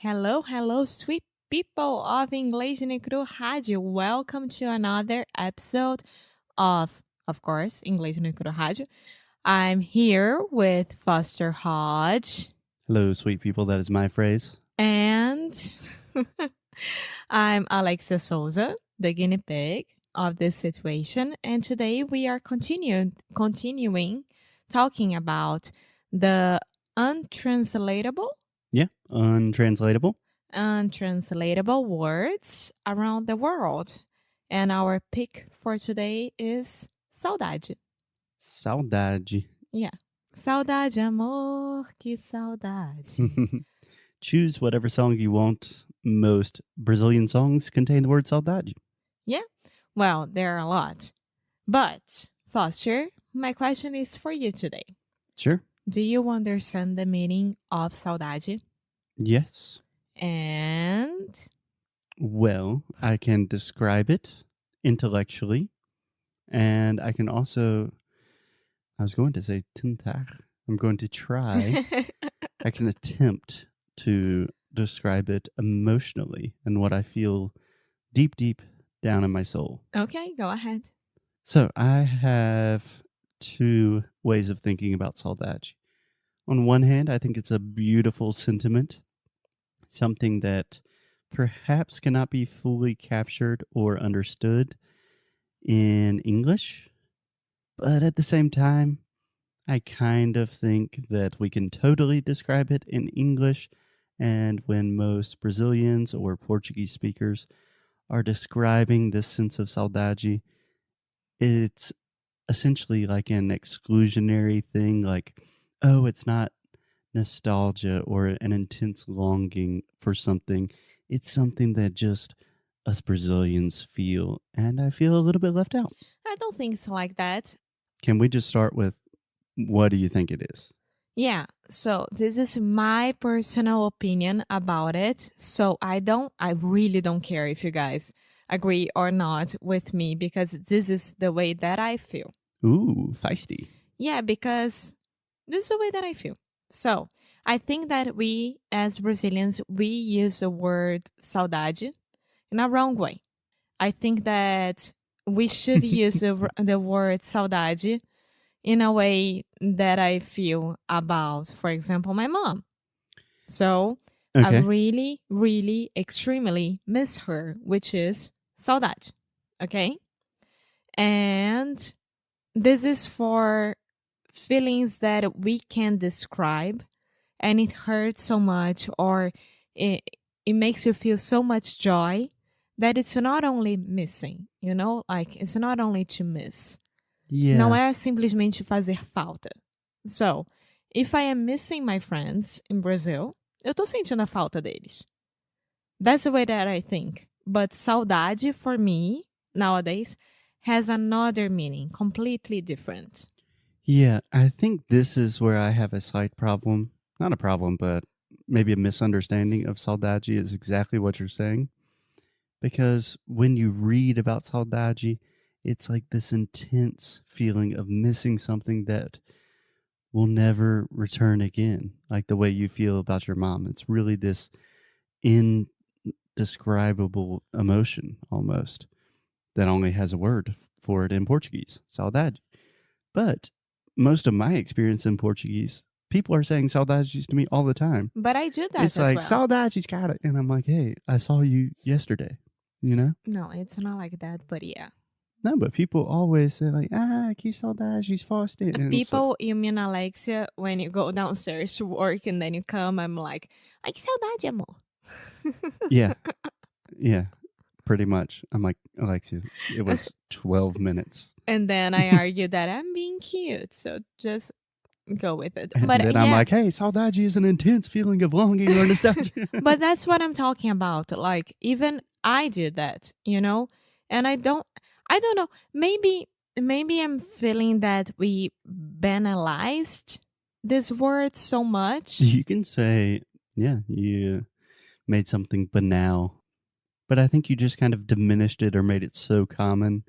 Hello, hello, sweet people of Inglês no Rádio. Welcome to another episode of course, Inglês no Rádio. I'm here with Foster Hodge Hello, sweet people. That is my phrase. and I'm Alexia Souza, the guinea pig of this situation. And today we are continuing talking about the untranslatable Yeah, untranslatable. untranslatable words around the world. And our pick for today is saudade. Saudade. Yeah. Saudade, amor, que saudade. Choose whatever song you want. Most Brazilian songs contain the word saudade. Yeah. Well, there are a lot. But, Foster, my question is for you today. Sure. Do you understand the meaning of saudade? Yes. And Well, I can describe it intellectually, and I can also, I was going to say tentar. I'm going to try. I can attempt to describe it emotionally and what I feel deep, deep down in my soul. Okay, go ahead. So I have two ways of thinking about saudade. On one hand, I think it's a beautiful sentiment, something that perhaps cannot be fully captured or understood in English. But at the same time, I kind of think that we can totally describe it in English. And when most Brazilians or Portuguese speakers are describing this sense of saudade, it's essentially like an exclusionary thing, like, oh, it's not nostalgia or an intense longing for something. It's something that just us Brazilians feel, and I feel a little bit left out. I don't think it's like that. Can we just start with what do you think it is? Yeah, so this is my personal opinion about it. So I really don't care if you guys agree or not with me because this is the way that I feel. Ooh, feisty. Yeah, because this is the way that I feel. So I think that we as Brazilians, we use the word saudade in a wrong way. I think that we should use the word saudade in a way that I feel about, for example, my mom. So I Okay. really, really, extremely miss her, which is saudade. Okay. And this is for feelings that we can describe and it hurts so much or it makes you feel so much joy that it's not only missing, like it's not only to miss. Yeah. Não é simplesmente fazer falta. So, if I am missing my friends in Brazil, eu tô sentindo a falta deles. That's the way that I think. But saudade for me nowadays has another meaning, completely different. Yeah, I think this is where I have a slight problem. Not a problem, but maybe a misunderstanding of saudade is exactly what you're saying. Because when you read about saudade, it's like this intense feeling of missing something that will never return again, like the way you feel about your mom. It's really this indescribable emotion almost that only has a word for it in Portuguese, saudade. But most of my experience in Portuguese, people are saying saudades to me all the time. But I do that It's as like, well. saudades, got it. And I'm like, hey, I saw you yesterday, you know? No, it's not like that, but yeah. No, but people always say like, que saudade, she's Foster. And People, you mean Alexia, when you go downstairs to work and then you come, I'm like, ai que saudade, amor. yeah, yeah, pretty much. I'm like, Alexia, it was 12 minutes. And then I argue that I'm being cute, so just go with it. And But then yeah, I'm like, hey, saudade is an intense feeling of longing or nostalgia. but that's what I'm talking about. Like, even I do that, and I don't know. Maybe I'm feeling that we banalized this word so much. You can say, yeah, you made something banal, but I think you just kind of diminished it or made it so common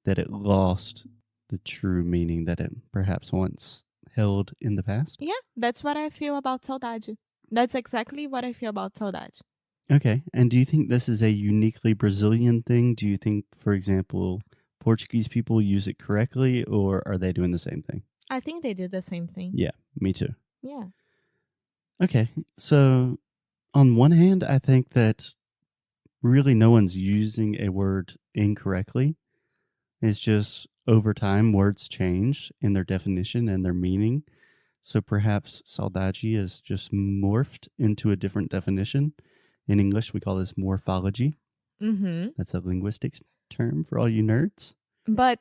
that it lost the true meaning that it perhaps once held in the past. Yeah, that's what I feel about saudade. That's exactly what I feel about saudade. Okay. And do you think this is a uniquely Brazilian thing? Do you think, for example, Portuguese people use it correctly, or are they doing the same thing? I think they do the same thing. Yeah, me too. Yeah. Okay. So, on one hand, I think that really no one's using a word incorrectly. It's just over time, words change in their definition and their meaning. So perhaps saudade is just morphed into a different definition. In English, we call this morphology. Mm-hmm. That's a linguistics term for all you nerds. But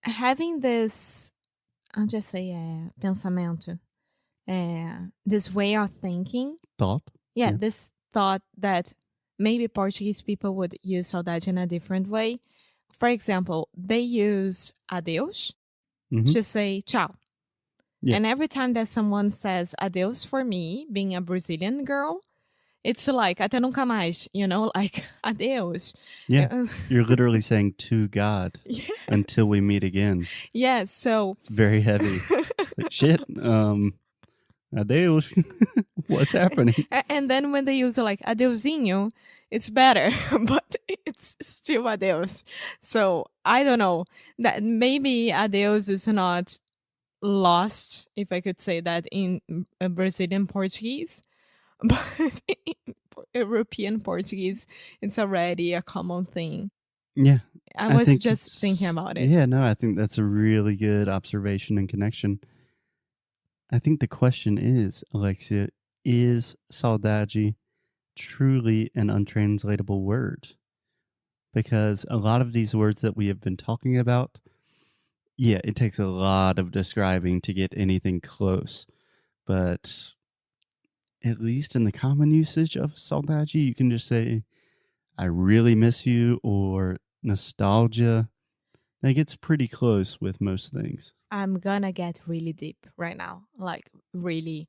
having this, I'll just say, pensamento, this way of thinking, Thought. yeah, Yeah. this thought that maybe Portuguese people would use saudade in a different way. For example, they use adeus Mhm. to say ciao. Yeah. And every time that someone says adeus for me, being a Brazilian girl, it's like até nunca mais, you know, like adeus. Yeah. You're literally saying to God Yes. until we meet again. Yes, so It's very heavy. Like, shit. Adeus. What's happening? and then when they use like adeusinho, it's better, but it's still adeus. So I don't know that maybe adeus is not lost, if I could say that, in Brazilian Portuguese, but in European Portuguese, it's already a common thing. Yeah. I was think just it's- thinking about it. Yeah, no, I think that's a really good observation and connection. I think the question is, Alexia, is saudade truly an untranslatable word? Because a lot of these words that we have been talking about, yeah, it takes a lot of describing to get anything close. But at least in the common usage of saudade, you can just say, I really miss you, or nostalgia. Like, it's pretty close with most things. I'm gonna get really deep right now, like really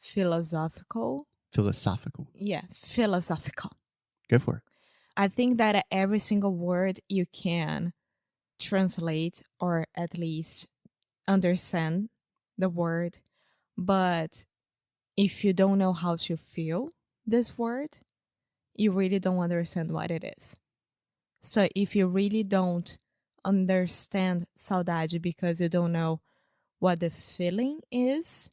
philosophical. Philosophical. Yeah, philosophical. Go for it. I think that every single word you can translate or at least understand the word, but if you don't know how to feel this word, you really don't understand what it is. So if you really don't understand saudade because you don't know what the feeling is,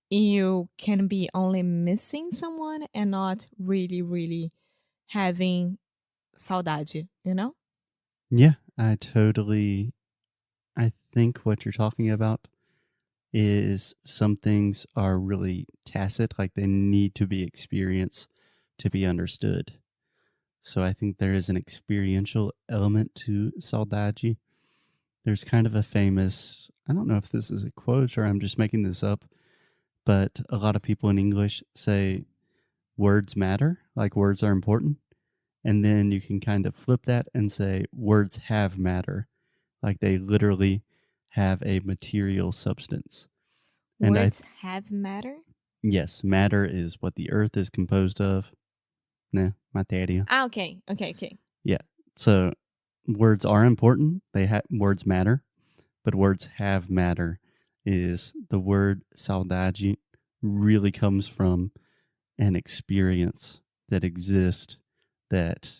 you can be only missing someone and not really, really having saudade, you know? Yeah, I think what you're talking about is some things are really tacit, like they need to be experienced to be understood. So I think there is an experiential element to saudade. There's kind of a famous, I don't know if this is a quote or I'm just making this up, but a lot of people in English say words matter, like words are important. And then you can kind of flip that and say words have matter, like they literally have a material substance. And Words have matter? yes, matter is what the earth is composed of. No, materia. Ah, okay. Yeah. So words are important. Words matter, but words have matter is the word saudade really comes from an experience that exists that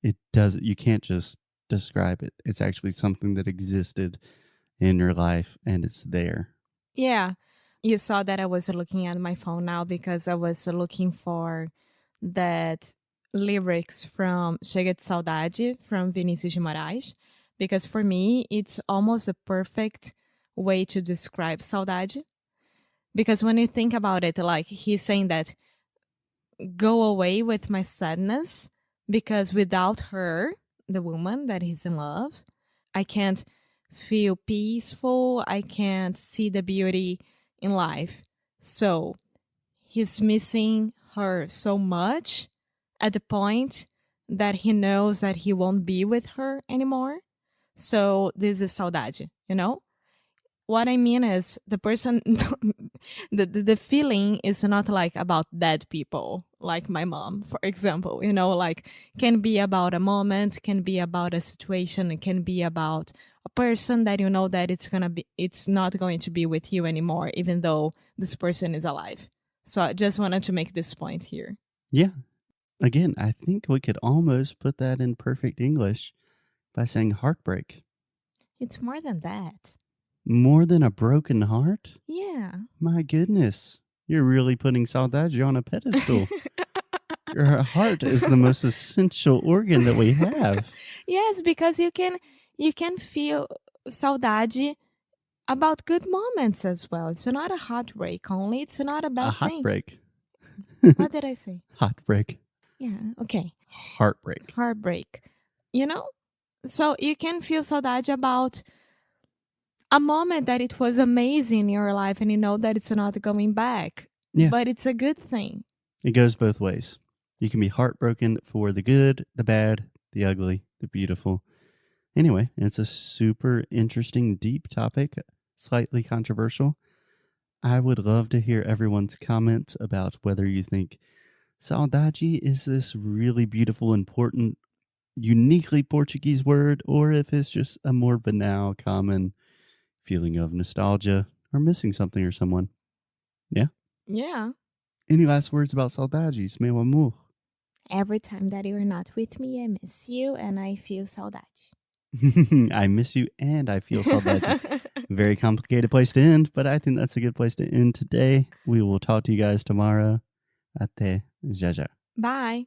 you can't just describe it. It's actually something that existed in your life and it's there. Yeah. You saw that I was looking at my phone now because I was looking for that lyrics from Chega de Saudade from Vinícius de Moraes, because for me it's almost a perfect way to describe saudade. Because when you think about it, like he's saying that go away with my sadness because without her, the woman that he's in love, I can't feel peaceful. I can't see the beauty in life. So he's missing her so much at the point that he knows that he won't be with her anymore. So this is saudade, you know? What I mean is the person, the feeling is not like about dead people, like my mom, for example, you know, like can be about a moment, can be about a situation, it can be about a person that you know that it's not going to be with you anymore, even though this person is alive. So I just wanted to make this point here. Yeah. Again, I think we could almost put that in perfect English by saying heartbreak. It's more than that. More than a broken heart? Yeah. My goodness. You're really putting saudade on a pedestal. Your heart is the most essential organ that we have. Yes, because you can feel saudade about good moments as well. It's not a heartbreak only. It's not a bad A thing. heartbreak. What did I say? Heartbreak. Yeah, okay. Heartbreak. Heartbreak. So you can feel saudade about a moment that it was amazing in your life and you know that it's not going back. Yeah. But it's a good thing. It goes both ways. You can be heartbroken for the good, the bad, the ugly, the beautiful. Anyway, it's a super interesting, deep topic, slightly controversial. I would love to hear everyone's comments about whether you think saudade is this really beautiful, important, uniquely Portuguese word, or if it's just a more banal, common feeling of nostalgia or missing something or someone. Yeah? Yeah. Any last words about saudades, meu amor? Every time that you're not with me, I miss you and I feel saudade. I miss you and I feel saudade. Very complicated place to end, but I think that's a good place to end today. We will talk to you guys tomorrow. Até já já. Bye.